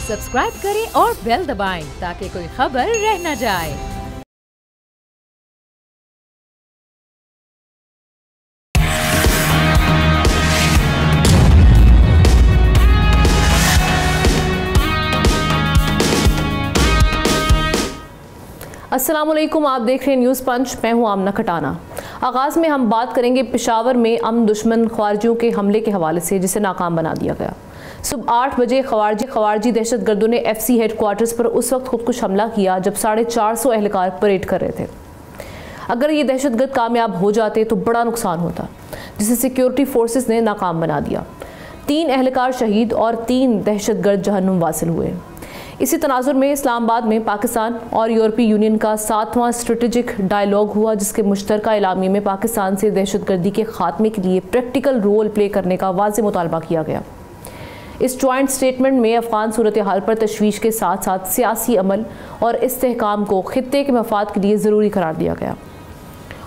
Subscribe करें और bell दबाएं ताकि कोई खबर रह न जाए। अस्सलामुअलैकुम, आप देख रहे हैं न्यूज़ पंच। मैं हूं आमना खटाना। आगाज़ में हम बात करेंगे पेशावर में अमन दुश्मन ख्वारजियों के हमले के हवाले से, जिसे नाकाम बना दिया गया। सुबह 8 बजे ख्वारजी दहशत गर्दों ने FC हेडक्वार्टर्स पर उस वक्त खुदकुश हमला किया जब 450 एहलकार परेड कर रहे थे। अगर ये दहशतगर्द कामयाब हो जाते तो बड़ा नुकसान होता, जिसे सिक्योरिटी फोर्सेस ने नाकाम बना दिया। 3 एहलकार शहीद और 3 दहशतगर्द जहन्नुम वासिल हुए। इसी तनाजुर में इस्लामाबाद में पाकिस्तान और यूरोपीय यूनियन का 7वां स्ट्रेटेजिक डायलॉग हुआ, जिसके मुश्तरका एलामी में पाकिस्तान से दहशतगर्दी के खात्मे के लिए प्रैक्टिकल रोल प्ले करने का वाज़ेह मुतालबा किया गया। इस जॉइंट स्टेटमेंट में अफगान सूरत हाल पर तशवीश के साथ साथ सियासी अमल और इस्तेहकाम को खित्ते के मफाद के लिए ज़रूरी करार दिया गया।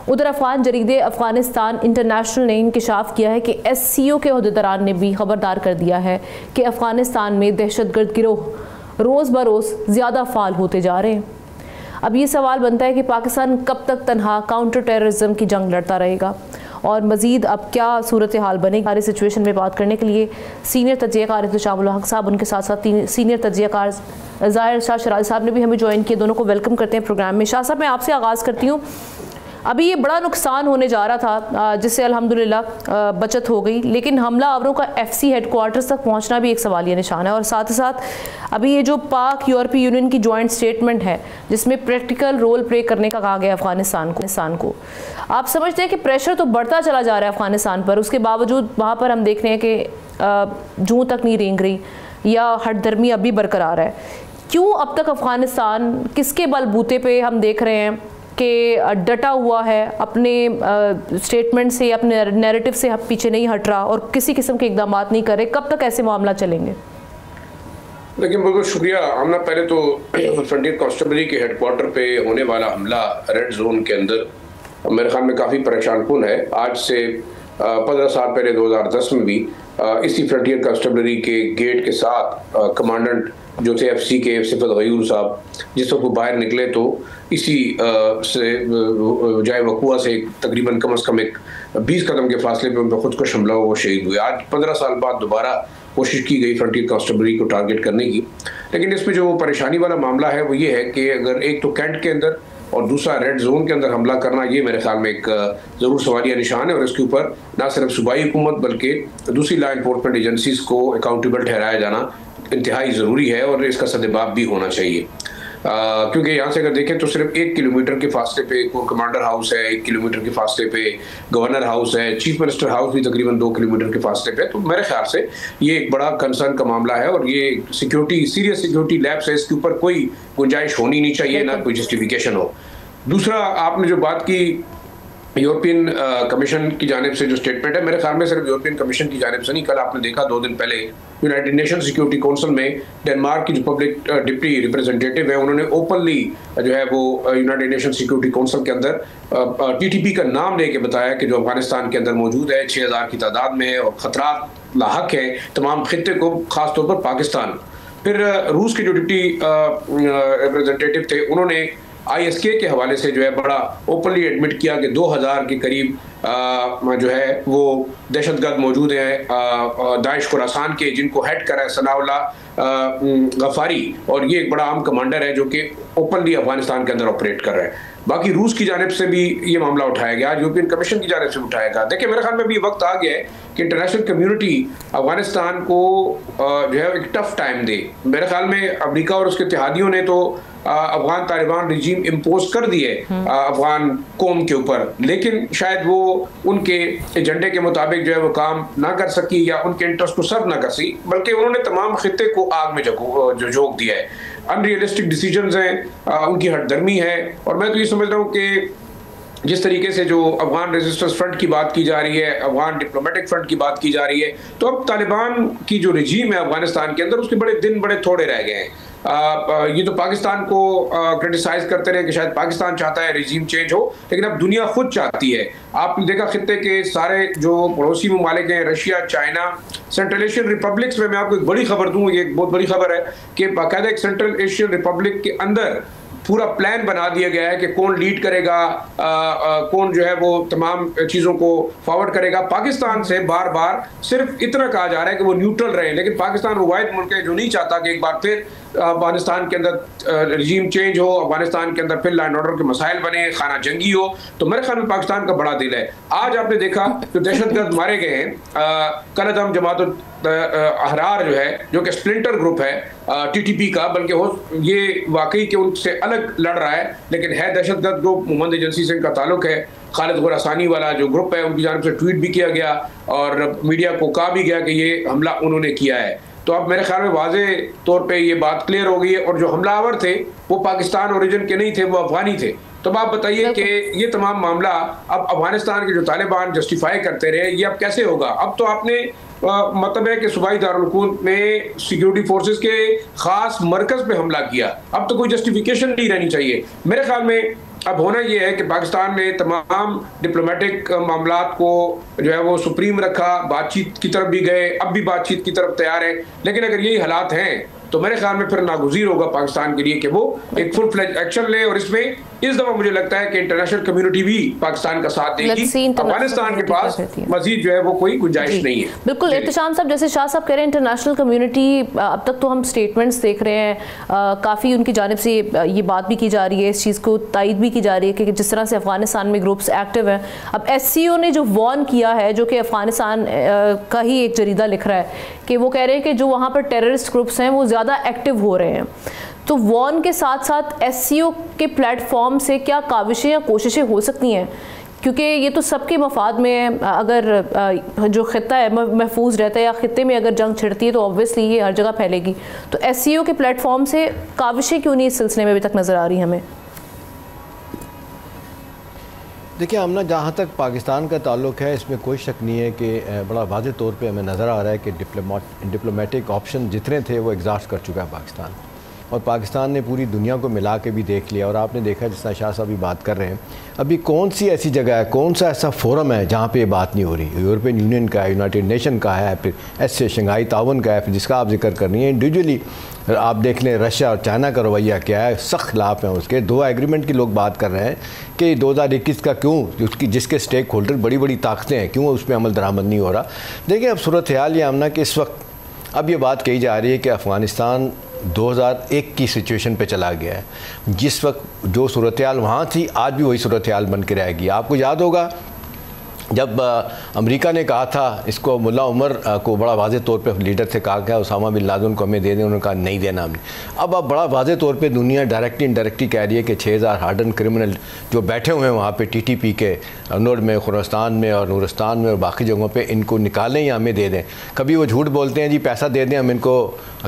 उधर अफगान जरीदे अफगानिस्तान इंटरनेशनल ने इंकशाफ किया है कि SCO के अहदेदारान ने भी खबरदार कर दिया है कि अफगानिस्तान में दहशतगर्द गिरोह रोज़ बरोज़ ज़्यादा फाल होते जा रहे हैं। अब ये सवाल बनता है कि पाकिस्तान कब तक तनहा काउंटर टेररिज्म की जंग लड़ता रहेगा और मज़ीद अब क्या सूरत हाल बनेगी। सारी सिचुएशन में बात करने के लिए सीनियर तज्ज़ियाकार इब्तिशामुल हक साहब, उनके साथ साथ सीनियर तज्ज़ियाकार ज़ाहिर शाह शराजी साहब ने भी हमें ज्वाइन किया। दोनों को वेलकम करते हैं प्रोग्राम में। शाह साहब, मैं आपसे आगाज़ करती हूँ। अभी ये बड़ा नुकसान होने जा रहा था, जिससे अल्हम्दुलिल्लाह बचत हो गई, लेकिन हमला आवरों का FC हेडक्वार्टर्स तक पहुंचना भी एक सवालिया निशान है। और साथ ही साथ अभी ये जो पाक यूरोपीय यूनियन की जॉइंट स्टेटमेंट है, जिसमें प्रैक्टिकल रोल प्ले करने का कहा गया अफगानिस्तान को, आप समझते हैं कि प्रेशर तो बढ़ता चला जा रहा है अफगानिस्तान पर, उसके बावजूद वहाँ पर हम देख रहे हैं कि जूं तक नहीं रेंग रही या हटदर्मी अभी बरकरार है। क्यों अब तक अफगानिस्तान किसके बलबूते पे हम देख रहे हैं कि डटा हुआ है, अपने स्टेटमेंट से, अपने नैरेटिव से पीछे नहीं हट रहा और किसी किस्म के इकदाम नहीं कर रहे? कब तक ऐसे मामला चलेंगे? लेकिन बहुत शुक्रिया आमना। पहले तो फ्रंटियर कांस्टेबलरी के हेडक्वार्टर पे होने वाला हमला रेड जोन के अंदर मेरे ख्याल में काफ़ी परेशान कुन है। आज से 15 साल पहले 2010 में भी इसी फ्रंटियर कांस्टेबलरी के गेट के साथ कमांडेंट जो थे FC के सिफत गयूर साहब, जिस वक्त वो बाहर निकले तो इसी से जाए वकुआ से तकरीबन कम अज़ कम एक 20 कदम के फासले पे उन पर खुदकुश हमला हुआ, वो शहीद हुए। आज 15 साल बाद दोबारा कोशिश की गई फ्रंटियर कांस्टेबलरी को टारगेट करने की, लेकिन इसमें जो परेशानी वाला मामला है वो ये है कि अगर एक तो कैंट के अंदर और दूसरा रेड जोन के अंदर हमला करना, ये मेरे ख्याल में एक ज़रूर सवालिया निशान है। और इसके ऊपर ना सिर्फ सूबाई हुकूमत बल्कि दूसरी लॉ इन्फोर्समेंट एजेंसीज को अकाउंटेबल ठहराया जाना इंतहाई ज़रूरी है और इसका सदेबाब भी होना चाहिए। क्योंकि यहाँ से अगर देखें तो सिर्फ 1 किलोमीटर के फासले पे कोर कमांडर हाउस है, 1 किलोमीटर के फासले पे गवर्नर हाउस है, चीफ मिनिस्टर हाउस भी तकरीबन 2 किलोमीटर के फासले पे। तो मेरे ख्याल से ये एक बड़ा कंसर्न का मामला है और ये सिक्योरिटी सीरियस सिक्योरिटी लैप्स है, इसके ऊपर कोई गुंजाइश होनी नहीं चाहिए, ना कोई जस्टिफिकेशन हो। दूसरा, आपने जो बात की यूरोपियन कमीशन की जानिब से जो स्टेटमेंट है, मेरे ख्याल में सिर्फ यूरोपियन कमीशन की जानिब से नहीं, कल आपने देखा 2 दिन पहले यूनाइटेड नेशन सिक्योरिटी काउंसिल में डेनमार्क की जो पब्लिक डिप्टी रिप्रेजेंटेटिव है, उन्होंने ओपनली जो है वो यूनाइटेड नेशन सिक्योरिटी काउंसिल के अंदर TTP का नाम लेके बताया कि जो अफगानिस्तान के अंदर मौजूद है 6000 की तादाद में है और ख़तरात लाहक है तमाम खित्ते को, ख़ासतौर पर पाकिस्तान। फिर रूस के जो डिप्टी रिप्रेजेंटेटिव थे, उन्होंने ISK के हवाले से जो है बड़ा ओपनली एडमिट किया कि 2000 के करीब जो है वो दहशतगर्द मौजूद हैं दाइश खुरासान के, जिनको हेड कर रहा है सनाउल्लाह गफारी, और ये एक बड़ा आम कमांडर है जो कि ओपनली अफगानिस्तान के अंदर ऑपरेट कर रहा है। बाकी रूस की जानिब से भी ये मामला उठाया गया, यूरोपियन कमीशन की जानिब से उठाया गया। देखिए, मेरे ख्याल में भी वक्त आ गया है कि इंटरनेशनल कम्युनिटी अफगानिस्तान को जो है एक टफ टाइम दे। मेरे ख्याल में अमेरिका और उसके इत्तेहादियों ने तो अफगान तालिबान रिजीम इम्पोज कर दिए अफगान कौम के ऊपर, लेकिन शायद वो उनके एजेंडे के मुताबिक जो है वो काम ना कर सकी या उनके इंटरेस्ट को सर्व ना कर सकी, बल्कि उन्होंने तमाम खित्ते को आग में झोंक दिया है। अनरियलिस्टिक डिसीजंस हैं, उनकी हटदर्मी है। और मैं तो ये समझ रहा हूँ कि जिस तरीके से जो अफगान रेजिस्टेंस फ्रंट की बात की जा रही है, अफगान डिप्लोमेटिक फ्रंट की बात की जा रही है, तो अब तालिबान की जो रिजीम है अफगानिस्तान के अंदर, उसके बड़े दिन बड़े थोड़े रह गए हैं। ये तो पाकिस्तान को क्रिटिसाइज करते रहे कि शायद पाकिस्तान चाहता है रिजीम चेंज हो, लेकिन अब दुनिया खुद चाहती है। आपने देखा खित्ते के सारे जो पड़ोसी ममालिक हैं, Russia, China, central Asian republics में, मैं आपको एक बड़ी खबर दूं, ये एक बहुत बड़ी खबर है कि बाकायदा एक सेंट्रल एशियन रिपब्लिक के अंदर पूरा प्लान बना दिया गया है कि कौन लीड करेगा, कौन जो है वो तमाम चीज़ों को फॉरवर्ड करेगा। पाकिस्तान से बार बार सिर्फ इतना कहा जा रहा है कि वो न्यूट्रल रहे, लेकिन पाकिस्तान वो वाहिद मुल्क है जो नहीं चाहता कि एक बार फिर अफगानिस्तान के अंदर रजीम चेंज हो, अफगानिस्तान के अंदर फिर लैंड ऑर्डर के मसाइल बने, खाना जंगी हो। तो मेरे ख्याल में पाकिस्तान का बड़ा दिल है। आज आपने देखा जो दहशतगर्द मारे गए हैं, कलदम जमात अहरार जो है, जो कि स्प्लिंटर ग्रुप है TTP का, बल्कि हो ये वाकई के उनसे अलग लड़ रहा है, लेकिन है दहशतगर्द ग्रुप। मोहम्मद एजेंसी से इनका ताल्लुक है। खालिद खुरासानी वाला जो ग्रुप है, उनकी जानिब से ट्वीट भी किया गया और मीडिया को कहा भी गया कि ये हमला उन्होंने किया है। तो अब मेरे ख्याल में वाज़े तौर पे ये बात क्लियर हो गई है। और जो हमलावर थे वो पाकिस्तान ओरिजिन के नहीं थे, वो अफगानी थे। तो आप बताइए कि ये तमाम मामला अब अफगानिस्तान के जो तालिबान जस्टिफाई करते रहे, ये अब कैसे होगा? अब तो आपने मतलब है कि सूबाई दारुल में सिक्योरिटी फोर्सेस के खास मरकज पे हमला किया, अब तो कोई जस्टिफिकेशन नहीं रहनी चाहिए। मेरे ख्याल में अब होना यह है कि पाकिस्तान ने तमाम डिप्लोमेटिक मामलात को जो है वो सुप्रीम रखा, बातचीत की तरफ भी गए, अब भी बातचीत की तरफ तैयार है। लेकिन अगर यही हालात हैं तो मेरे ख्याल में फिर नागुज़ीर होगा पाकिस्तान के लिए कि वो एक फुल फ्लेज एक्शन ले। और इसमें इस दफा मुझे लगता है कि इंटरनेशनल कम्युनिटी भी पाकिस्तान का साथ देगी। अफगानिस्तान के पास मजीद जो है वो कोई गुंजाइश नहीं है। बिल्कुल एहतशाम साहब, जैसे शाह साहब कह रहे हैं इंटरनेशनल कम्युनिटी, अब तक तो हम स्टेटमेंट्स देख रहे हैं, काफ़ी उनकी जानिब से ये बात भी की जा रही है, इस चीज़ को तायद भी की जा रही है कि जिस तरह से अफगानिस्तान में ग्रुप्स एक्टिव हैं। अब SCO ने जो वॉर्न किया है, जो कि अफगानिस्तान का ही एक जरीदा लिख रहा है कि वो कह रहे हैं कि जो वहाँ पर टेररिस्ट ग्रुप्स हैं वो ज़्यादा एक्टिव हो रहे हैं। तो वॉर्न के साथ साथ SCO के प्लेटफॉर्म से क्या काविशें या कोशिशें हो सकती हैं? क्योंकि ये तो सबके मफाद में है। अगर जो खित्ता है महफूज रहता है या खित्ते में अगर जंग छिड़ती है तो ऑब्वियसली ये हर जगह फैलेगी। तो SCO के प्लेटफॉर्म से काविशें क्यों नहीं इस सिलसिले में अभी तक नज़र आ रही हमें? देखिए आमना, जहाँ तक पाकिस्तान का ताल्लुक है इसमें कोई शक नहीं है कि बड़ा वाज़ेह तौर पे हमें नज़र आ रहा है कि डिप्लोमेटिक ऑप्शन जितने थे वो एग्जॉस्ट कर चुका है पाकिस्तान। और पाकिस्तान ने पूरी दुनिया को मिला के भी देख लिया। और आपने देखा जिस तरह शाह साहब भी बात कर रहे हैं, अभी कौन सी ऐसी जगह है, कौन सा ऐसा फोरम है जहाँ पे ये बात नहीं हो रही? यूरोपियन यूनियन का है, यूनाइटेड नेशन का है, फिर ऐसे शंघाई ताउन का है, फिर जिसका आप जिक्र कर रही हैं इंडिविजुअली आप देख लें रशिया और चाइना का रवैया क्या है, सख्त खिलाफ है उसके। 2 एग्रीमेंट की लोग बात कर रहे हैं कि 2021 का क्यों, उसकी जिसके स्टेक होल्डर बड़ी बड़ी ताकतें हैं, क्यों उस पर अमल दरामद नहीं हो रहा? देखिए अब सूरत हाल ये आमना कि इस वक्त अब ये बात कही जा रही है कि अफ़गानिस्तान 2001 की सिचुएशन पे चला गया है। जिस वक्त जो सूरत हाल वहाँ थी आज भी वही सूरत हाल बन के रहेगी। आपको याद होगा जब अमेरिका ने कहा था इसको, मुल्ला उमर को बड़ा वाज़े तौर पे लीडर से कहा गया उसामा बिन लादेन को हमें दे दें, उन्होंने कहा नहीं देना हमने। अब बड़ा वाज़े तौर पे दुनिया डायरेक्टली इनडायरेक्टली कह रही है कि 6000 हार्डन क्रिमिनल जो बैठे हुए हैं वहाँ पे TTP के नोड में, खुरास्तान में और नूरिस्तान में और बाकी जगहों पे, इनको निकालें या हमें दे दें। कभी वो झूठ बोलते हैं जी पैसा दे दें हम इनको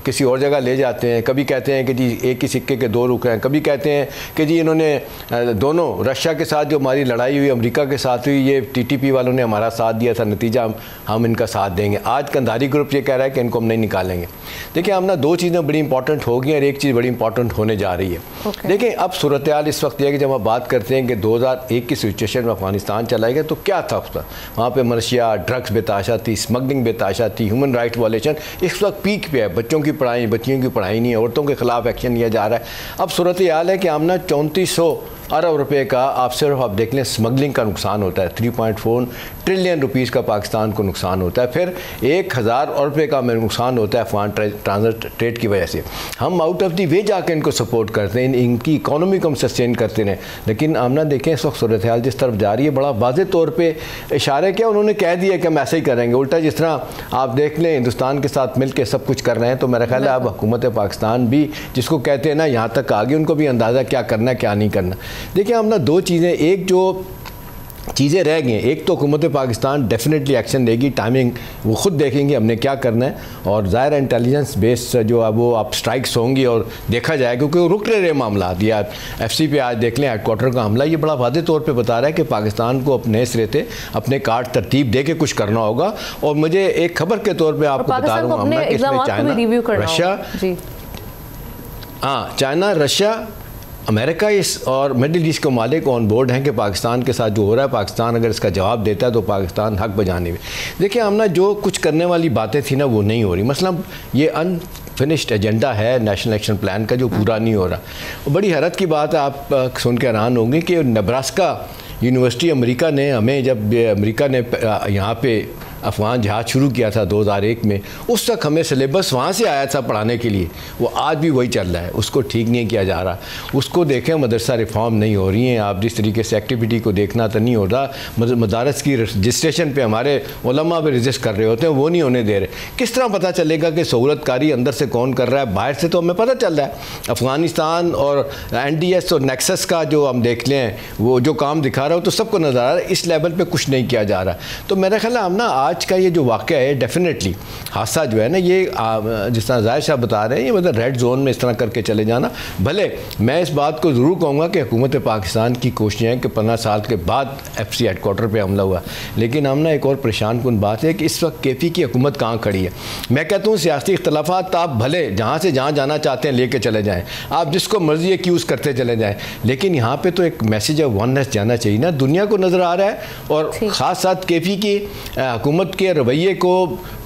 किसी और जगह ले जाते हैं, कभी कहते हैं कि जी एक ही सिक्के के 2 रुख हैं, कभी कहते हैं कि जी इन्होंने दोनों रशिया के साथ जो हमारी लड़ाई हुई अमेरिका के साथ हुई, ये TTP वालों ने हमारा साथ दिया था, नतीजा हम इनका साथ देंगे। आज कंधारी ग्रुप ये कह रहा है कि इनको हम नहीं निकालेंगे। देखिए हम ना 2 चीज़ें बड़ी इंपॉर्टेंट हो गई और एक चीज़ बड़ी इंपॉर्टेंट होने जा रही है। देखिए अब सूरत हाल इस वक्त यह है कि जब आप बात करते हैं कि 2001 की सिचुएशन में अफगानिस्तान चला गया तो क्या था उसका, वहाँ पर मनशिया ड्रग्स बेताशा थी, स्मगलिंग बेताशा थी, ह्यूमन राइट वायलेशन इस वक्त पीक पे है। बच्चों की पढ़ाई, बच्चियों की पढ़ाई नहीं है, औरतों के खिलाफ एक्शन लिया जा रहा है। अब सूरत हाल है कि आमना 3400 अरब रुपए का आप देख लें स्मगलिंग का नुकसान होता है, 3.4 ट्रिलियन रुपीस का पाकिस्तान को नुकसान होता है। फिर 1000 अरब रुपये का नुकसान होता है अफगान ट्रांजिट ट्रेड की वजह से। हम आउट ऑफ दी वे जाकर इनको सपोर्ट करते हैं, इनकी इकॉनमी को हम सस्टेन करते हैं। लेकिन आमना देखें इस वक्त सूरत हाल जिस तरफ जा रही है, बड़ा वाज़ेह तौर पर इशारे किया, उन्होंने कह दिया कि हम ऐसे ही करेंगे। उल्टा जिस तरह आप देख लें हिंदुस्तान के साथ मिल के सब कुछ कर रहे हैं, तो मेरा ख्याल है अब हुकूमत पाकिस्तान भी जिसको कहते हैं ना यहाँ तक आ गई, उनको भी अंदाज़ा क्या करना है क्या नहीं करना। देखिए हम ना 2 चीज़ें, एक जो चीज़ें रह गई हैं, एक तो हुकूमत पाकिस्तान डेफिनेटली एक्शन लेगी, टाइमिंग वो खुद देखेंगे हमने क्या करना है, और ज़ाहिर इंटेलिजेंस बेस्ड जो अब वो आप स्ट्राइक्स होंगी और देखा जाए, क्योंकि वो रुक रहे मामला दिया। FC पे आज देख लें हेडक्वार्टर का हमला, ये बड़ा वाज़ेह तौर पे बता रहा है कि पाकिस्तान को अपने सिरे से अपने कार्ड तरतीब दे के कुछ करना होगा। और मुझे एक खबर के तौर पर आपको बता रहा हूँ हमला कि इसमें चाइना, रशिया हाँ, चाइना, रशिया, अमेरिका इस और मिडिल ईस्ट के मालिक ऑन बोर्ड हैं कि पाकिस्तान के साथ जो हो रहा है, पाकिस्तान अगर इसका जवाब देता है तो पाकिस्तान हक बजाने में। देखिए हमने जो कुछ करने वाली बातें थी ना वो नहीं हो रही। मसलन ये अनफिनिश्ड एजेंडा है नेशनल एक्शन प्लान का जो पूरा नहीं हो रहा। बड़ी हैरत की बात है, आप सुन के हैरान होंगे कि नेब्रास्का यूनिवर्सिटी अमेरिका ने हमें, जब अमेरिका ने यहाँ पे अफगान जहाज़ शुरू किया था 2001 में, उस तक हमें सिलेबस वहाँ से आया था पढ़ाने के लिए, वो आज भी वही चल रहा है, उसको ठीक नहीं किया जा रहा। उसको देखें, मदरसा रिफॉर्म नहीं हो रही हैं। आप जिस तरीके से एक्टिविटी को देखना तो नहीं हो रहा, मदारस की रजिस्ट्रेशन पे हमारे उलमा भी रजिस्ट कर रहे होते हैं, वो नहीं होने दे रहे। किस तरह पता चलेगा कि सहूलतकारी अंदर से कौन कर रहा है? बाहर से तो हमें पता चल रहा है। अफ़गानिस्तान और NDS और नेक्सस का जो हम देख लें, वो जो काम दिखा रहा हो तो सबको नज़र आ रहा है, इस लेवल पर कुछ नहीं किया जा रहा। तो मेरा ख्याल है हम ना आज का ये जो वाक़या है, डेफिनेटली हादसा जो है ना, ये जिस तरह ज़ाहिर साहब बता रहे हैं, ये मतलब रेड जोन में इस तरह करके चले जाना। भले मैं इस बात को ज़रूर कहूँगा कि हुकूमत पाकिस्तान की कोशिशें हैं कि 15 साल के बाद FC हेडक्वार्टर पर हमला हुआ, लेकिन हम ना एक और परेशान कुन बात है कि इस वक्त KP की हुकूमत कहाँ खड़ी है। मैं कहता हूँ सियासी इख्तलाफात आप भले जहाँ से जहाँ जाना चाहते हैं लेके चले जाएँ, आप जिसको मर्जी एक्यूज़ करते चले जाएँ, लेकिन यहाँ पर तो एक मैसेज ऑफ वननेस जाना चाहिए ना, दुनिया को नज़र आ रहा है। और ख़ास साथ KP की हुकूमत के रवैये को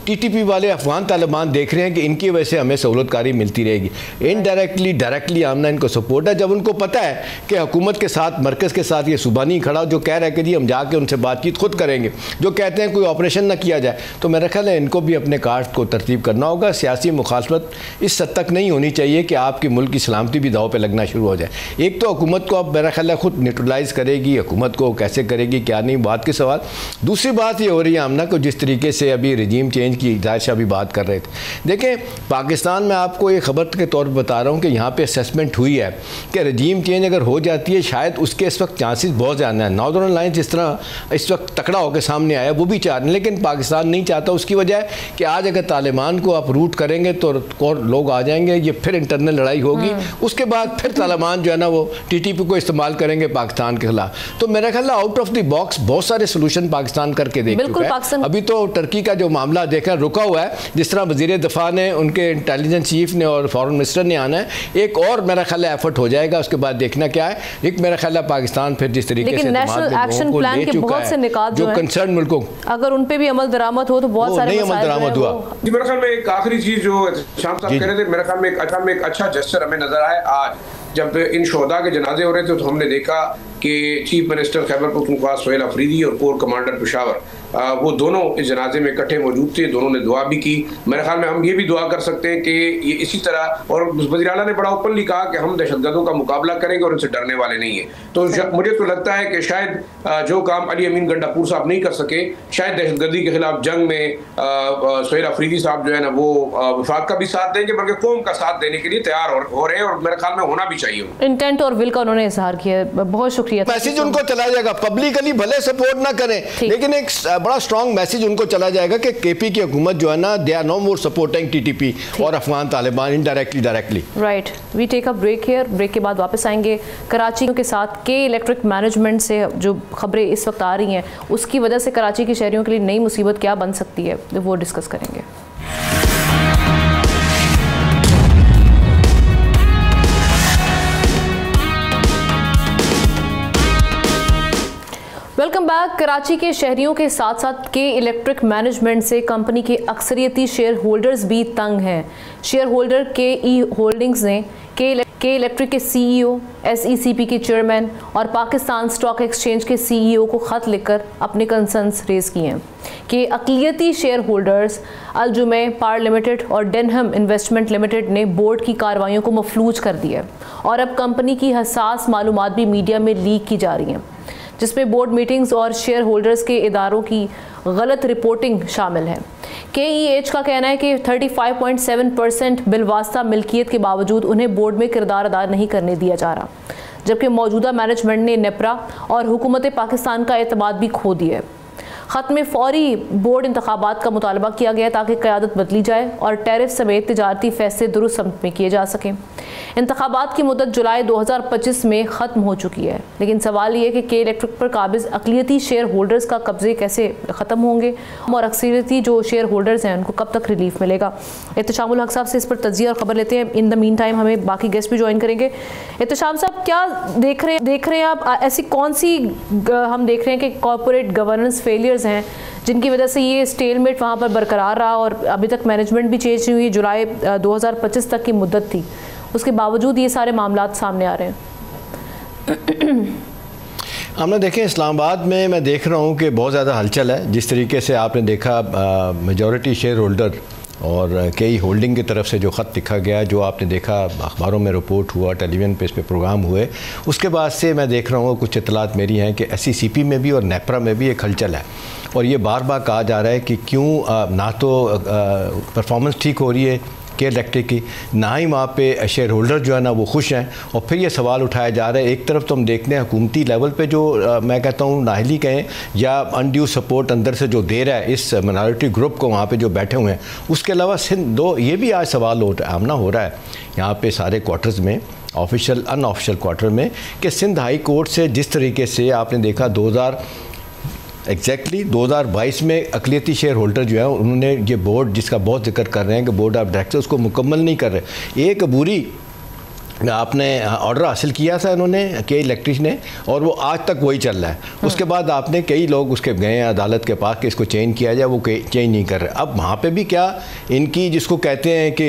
TTP वाले अफगान तालिबान देख रहे हैं कि इनकी वजह से हमें सहूलतकारी मिलती रहेगी। इनडायरेक्टली डायरेक्टली आमना इनको सपोर्ट है, जब उनको पता है कि हुकूमत के साथ, मरकज़ के साथ ये सूबा नहीं खड़ा, जो कह रहा है कि जी हम जाके उनसे बातचीत खुद करेंगे, जो कहते हैं कोई ऑपरेशन ना किया जाए, तो मेरा ख्याल है इनको भी अपने कार्ड को तरतीब करना होगा। सियासी मुखालफत इस हद तक नहीं होनी चाहिए कि आपके मुल्क की सलामती भी दाव पर लगना शुरू हो जाए। एक तो हुकूमत को अब मेरा ख्याल है खुद न्यूट्रलाइज़ करेगी, हुकूमत को कैसे करेगी क्या नहीं, बात के सवाल। दूसरी बात ये हो रही है आमना को, जिस तरीके से अभी रजीम चेंज की जाहिर शाह भी बात कर रहे थे। देखें पाकिस्तान में आपको एक खबर के तौर पर बता रहा हूँ कि यहाँ पे असेसमेंट हुई है कि रजीम चेंज अगर हो जाती है शायद उसके इस वक्त चांसेस बहुत ज़्यादा हैं। नॉर्दर्न अलायंस जिस तरह इस वक्त तकड़ा होकर सामने आया वो भी चाह रहे हैं, लेकिन पाकिस्तान नहीं चाहता। उसकी वजह है कि आज अगर तालिबान को आप रूट करेंगे तो और लोग आ जाएंगे, ये फिर इंटरनल लड़ाई होगी, उसके बाद फिर तालिबान जो है ना वो TTP को इस्तेमाल करेंगे पाकिस्तान के खिलाफ। तो मेरा ख्याल है आउट ऑफ द बॉक्स बहुत सारे सोल्यूशन पाकिस्तान करके देख चुका है। अभी तो टर्की का जो मामला देखा रुका हुआ है, जिस तरह वज़ीर दफ़ा ने, उनके इंटेलिजेंस चीफ ने और फॉरेन मिनिस्टर ने आना है, एक और मेरा ख्याल है एफर्ट हो जाएगा, उसके बाद देखना क्या है। एक मेरा ख्याल है पाकिस्तान फिर जिस तरीके से नेशनल एक्शन प्लान के बहुत से निकात जो कंसर्न मुल्कों, अगर उन पे भी अमल दरामद हो तो बहुत सारे नहीं अमल दरामद हुआ। मेरे ख्याल में एक आखिरी चीज जो शाम साहब कह रहे थे, मेरे ख्याल में एक अच्छा जेस्चर हमें नजर आया आज जब इन शोहदा के जनाजे हो रहे थे, तो हमने देखा कि चीफ मिनिस्टर खैबर पख्तूनख्वा सुहेल अफरीदी और कोर कमांडर पेशावर वो दोनों इस जनाजे में इकट्ठे मौजूद थे। दोनों ने दुआ भी की। मेरे ख्याल में हम ये भी दुआ कर सकते हैं कि ये इसी तरह, और वज़ीर आला ने बड़ा ओपनली कहा कि हम दहशतगर्दों का मुकाबला करेंगे और उनसे डरने वाले नहीं है। तो मुझे तो लगता है कि शायद जो काम अली अमीन गंडापुर साहब नहीं कर सके, शायद दहशतगर्दी के खिलाफ जंग में सुहेल अफरीदी साहब जो है ना वो वफाक का भी साथ देंगे, बल्कि कौम का साथ देने के लिए तैयार हो रहे हैं, और मेरे ख्याल में होना भी चाहिए। इंटेंट और विल का उन्होंने इजहार किया, बहुत शुक्रिया। मैसेज उनको चला जाएगा, पब्लिकली भले सपोर्ट ना करें, लेकिन एक बड़ा स्ट्रॉन्ग मैसेज उनको चला जाएगा कि KP की हुकूमत जो है ना, they are no more supporting TTP और Afghan Taliban indirectly directly. Right, we take a break here. Break के बाद वापस आएंगे। कराची के साथ के इलेक्ट्रिक मैनेजमेंट से जो खबरें इस वक्त आ रही हैं, उसकी वजह से कराची के शहरियों के लिए नई मुसीबत क्या बन सकती है, वो डिस्कस करेंगे। Welcome back. कराची के शहरियों के साथ साथ के इलेक्ट्रिक मैनेजमेंट से कंपनी के अक्सरियती शेयर होल्डर्स भी तंग हैं। शेयर होल्डर KE होल्डिंग्स ने के इलेक्ट्रिक के CEO, SECP के चेयरमैन और पाकिस्तान स्टॉक एक्सचेंज के CEO को ख़त लिखकर अपने कंसर्न्स रेज किए हैं कि अक़लियती शेयर होल्डर्स अल-जुमे पावर लिमिटेड और डेनहम इन्वेस्टमेंट लिमिटेड ने बोर्ड की कार्रवाइयों को मफलूज कर दिया और अब कंपनी की हसास मालूमात भी मीडिया में लीक की जा रही हैं, जिसमें बोर्ड मीटिंग्स और शेयर होल्डर्स के इदारों की गलत रिपोर्टिंग शामिल है। KEH का कहना है कि 35.7% बिलवास्ता मिल्कियत के बावजूद उन्हें बोर्ड में किरदार अदा नहीं करने दिया जा रहा, जबकि मौजूदा मैनेजमेंट ने नेपरा और हुकूमत पाकिस्तान का एतमाद भी खो दिया है। ख़त में फौरी बोर्ड इंतखाबात का मुतालबा किया गया ताकि क़यादत बदली जाए और टैरिफ समेत तिजारती फैसले दुरुस्त समत में किए जा सकें। इंतखाबात की मुद्दत जुलाई 2025 में ख़त्म हो चुकी है, लेकिन सवाल ये है कि इलेक्ट्रिक पर काबिज अक़लियती शेयर होल्डर्स का कब्जे कैसे ख़त्म होंगे और अक्सरियती जो शेयर होल्डर्स हैं उनको कब तक रिलीफ मिलेगा। एहतशामुल हक साहब से इस पर तज्ज़िया और ख़बर लेते हैं। इन द मीन टाइम हमें बाकी गेस्ट भी ज्वाइन करेंगे। एहतशाम साहब, क्या देख रहे हैं आप, ऐसी कौन सी हम देख रहे हैं कि कॉर्पोरेट गवर्नेंस फेलियर्स हैं जिनकी वजह से ये स्टेलमेट वहाँ पर बरकरार रहा और अभी तक मैनेजमेंट भी चेंज नहीं हुई, जुलाई 2025 तक की मुद्दत थी, उसके बावजूद ये सारे मामलात सामने आ रहे हैं? हमने देखें इस्लामाबाद में मैं देख रहा हूँ कि बहुत ज़्यादा हलचल है। जिस तरीके से आपने देखा मेजॉरिटी शेयर होल्डर और कई होल्डिंग की तरफ से जो ख़त लिखा गया, जो आपने देखा अखबारों में रिपोर्ट हुआ, टेलीविज़न पे इस पर प्रोग्राम हुए, उसके बाद से मैं देख रहा हूँ कुछ इतलात मेरी हैं कि SECP में भी और नेपरा में भी एक हलचल है और ये बार बार कहा जा रहा है कि क्यों ना तो परफॉर्मेंस ठीक हो रही है के इलेक्ट्रिक की, ना ही वहाँ पे शेयर होल्डर जो है ना वो खुश हैं। और फिर ये सवाल उठाया जा रहा है, एक तरफ तो हम देखते हैं हुकूमती लेवल पे जो मैं कहता हूँ नाहली कहें या अनड्यू सपोर्ट अंदर से जो दे रहा है इस माइनॉरिटी ग्रुप को वहाँ पे जो बैठे हुए हैं, उसके अलावा सिंध दो ये भी आज सवाल आमना हो रहा है यहाँ पे सारे क्वार्टर्स में, ऑफिशियल अनऑफिशियल क्वार्टर में, कि सिंध हाई कोर्ट से जिस तरीके से आपने देखा 2022 में अक़लियती शेयर होल्डर जो है उन्होंने ये बोर्ड जिसका बहुत जिक्र कर रहे हैं कि बोर्ड ऑफ डायरेक्टर्स को मुकम्मल नहीं कर रहे, एक अबूरी आपने ऑर्डर हासिल किया था इन्होंने के इलेक्ट्रिक ने और वो आज तक वही चल रहा है। उसके बाद आपने कई लोग उसके गए अदालत के पास कि इसको चेंज किया जाए, वो चेंज नहीं कर रहे। अब वहाँ पे भी क्या इनकी जिसको कहते हैं कि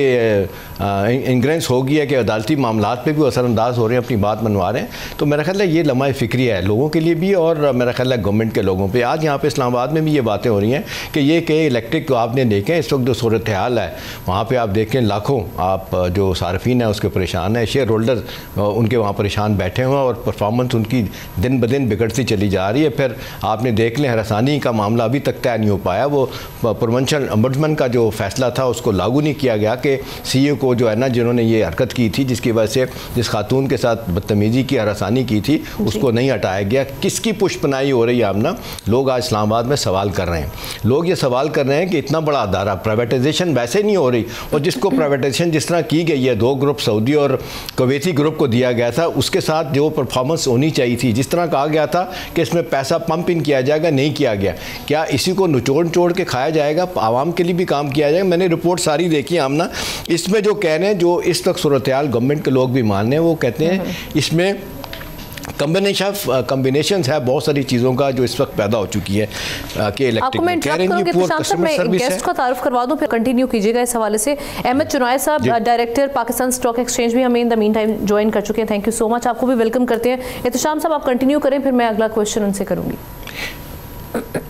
इंग्रेंस हो गया कि अदालती मामलात पे भी असरअंदाज हो रहे हैं, अपनी बात मनवा रहे हैं। तो मेरा ख्याल है ये लम्हा फ़िक्रिया है लोगों के लिए भी और मेरा ख्याल है गवर्नमेंट के लोगों पर। आज यहाँ पर इस्लामाबाद में भी ये बातें हो रही हैं कि ये के इलेक्ट्रिक को आपने देखें इस वक्त जो सूरत हाल है वहाँ पर आप देखें लाखों आप जो सार्फिन है उसके परेशान है, शेयर होल्डर उनके वहाँ परेशान बैठे हुए हैं और परफॉर्मेंस उनकी दिन ब दिन बिगड़ती चली जा रही है। फिर आपने देख लें हरासानी का मामला अभी तक तय नहीं हो पाया, वो प्रोविंशियल ओम्बुड्समैन का जो फैसला था उसको लागू नहीं किया गया कि CEO को जो है ना जिन्होंने ये हरकत की थी जिसकी वजह से जिस खातून के साथ बदतमीज़ी की हरासानी की थी उसको नहीं हटाया गया। किसकी पुष्पनाई हो रही है आमना? लोग आज इस्लामाबाद में सवाल कर रहे हैं, लोग ये सवाल कर रहे हैं कि इतना बड़ा अदारा प्राइवेटाइजेशन वैसे नहीं हो रही और जिसको प्राइवेटाइजेशन जिस तरह की गई है, 2 ग्रुप सऊदी और कुवैती ग्रुप को दिया गया था, उसके साथ जो परफॉर्मेंस होनी चाहिए थी, जिस तरह कहा गया था कि इसमें पैसा पंप इन किया जाएगा, नहीं किया गया। क्या इसी को निचोड़ के खाया जाएगा? आवाम के लिए भी काम किया जाएगा? मैंने रिपोर्ट सारी देखी आमना, इसमें जो कह रहे हैं जो इस वक्त सूरत हाल गवर्नमेंट के लोग भी मान रहे हैं, वो कहते हैं इसमें कम्बिनेशन है बहुत सारी चीज़ों का जो इस वक्त पैदा हो चुकी है कि इलेक्ट्रिक में कह रहे हैं ये पूरा कस्टमर सर्विस है। गेस्ट का तारुफ करवा दूं फिर कंटिन्यू कीजिएगा इस हवाले से। अहमद चुनाय साहब डायरेक्टर पाकिस्तान स्टॉक एक्सचेंज भी हमें in the mean time join कर चुके हैं, थैंक यू सो मच, आपको भी वेलकम करते हैं। एहतशाम साहब आप कंटिन्यू करें, फिर मैं अगला क्वेश्चन उनसे करूँगी।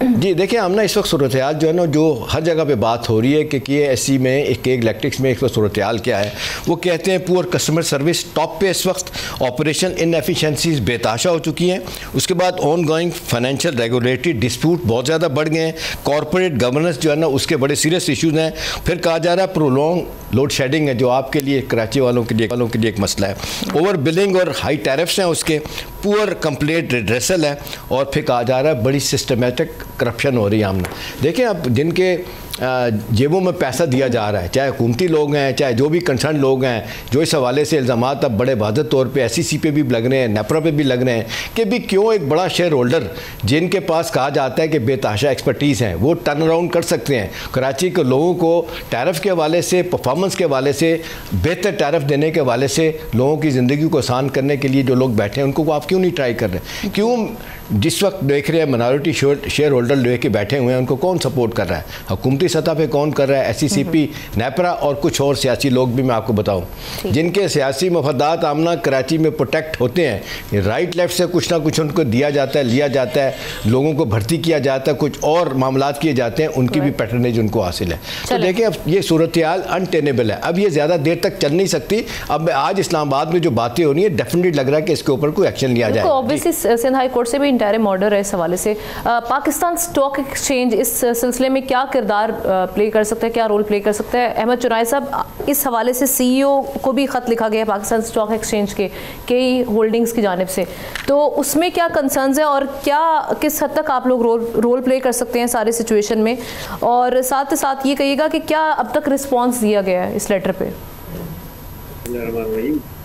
जी देखिए हम ना इस वक्त सूरत हाल जो है ना जो हर जगह पे बात हो रही है कि KSC में के इलेक्ट्रिक्स में इस वक्त सूरत हाल क्या है, वो कहते हैं पुअर कस्टमर सर्विस टॉप पे इस वक्त, ऑपरेशन इनएफिशिएंसीज बेताशा हो चुकी हैं, उसके बाद on going financial regulatory dispute बहुत ज़्यादा बढ़ गए हैं, कॉर्पोरेट गवर्नेंस जो है ना उसके बड़े सीरियस इशूज़ हैं, फिर कहा जा रहा है प्रोलॉन्ग लोड शेडिंग है जो आपके लिए कराची वालों के लिए एक मसला है, ओवर बिलिंग और हाई टैरिफ्स हैं उसके, पुअर कंप्लेंट रिड्रेसल है और फिर कहा जा रहा है बड़ी सिस्टमेटिक करप्शन हो रही है। हमने देखें अब जिनके जेबों में पैसा दिया जा रहा है, चाहे हुकूमती लोग हैं चाहे जो भी कंसर्न लोग हैं, जो इस हवाले से इल्ज़ामात अब बड़े वाज़ेह तौर पे SEC पे भी लग रहे हैं, नेपरा पे भी लग रहे हैं कि भी क्यों एक बड़ा शेयर होल्डर जिनके पास कहा जाता है कि बेतहाशा एक्सपर्टीज़ हैं वो टर्न अराउंड कर सकते हैं कराची के लोगों को टैरिफ के हवाले से, परफॉर्मेंस के हवाले से, बेहतर टैरिफ देने के हवाले से, लोगों की ज़िंदगी को आसान करने के लिए जो लोग बैठे हैं उनको आप क्यों नहीं ट्राई कर रहे? क्यों जिस वक्त देख रहे हैं माइनॉरिटी शेयर होल्डर लेके बैठे हुए हैं उनको कौन सपोर्ट कर रहा है? हुकूमती सतह पे कौन कर रहा है? SECP, नेपरा और कुछ और सियासी लोग भी मैं आपको बताऊं जिनके सियासी मफादात आमना कराची में प्रोटेक्ट होते हैं, राइट लेफ्ट से कुछ ना कुछ उनको दिया जाता है, लिया जाता है, लोगों को भर्ती किया जाता है, कुछ और मामलात किए जाते हैं, उनकी भी पैटर्नेज उनको हासिल है। तो देखिए अब ये सूरत हाल अनटेनेबल है, अब ये ज़्यादा देर तक चल नहीं सकती। अब आज इस्लामाबाद में जो बातें हो रही है डेफिनेटली लग रहा है कि इसके ऊपर कोई एक्शन लिया जाए। ऑब्वियसली सिंध हाई कोर्ट से भी इंटरिम ऑर्डर है इस हवाले से। पाकिस्तान स्टॉक एक्सचेंज इस सिलसिले में क्या किरदार प्ले कर सकता है, क्या रोल प्ले कर सकता है? अहमद चुनाई साहब, इस हवाले से CEO को भी ख़त लिखा गया है पाकिस्तान स्टॉक एक्सचेंज के कई होल्डिंग्स की जानिब से, तो उसमें क्या कंसर्न्स हैं और क्या किस हद तक आप लोग रोल प्ले कर सकते हैं सारी सिचुएशन में? और साथ ही साथ ये कहिएगा कि क्या अब तक रिस्पॉन्स दिया गया है इस लेटर पे?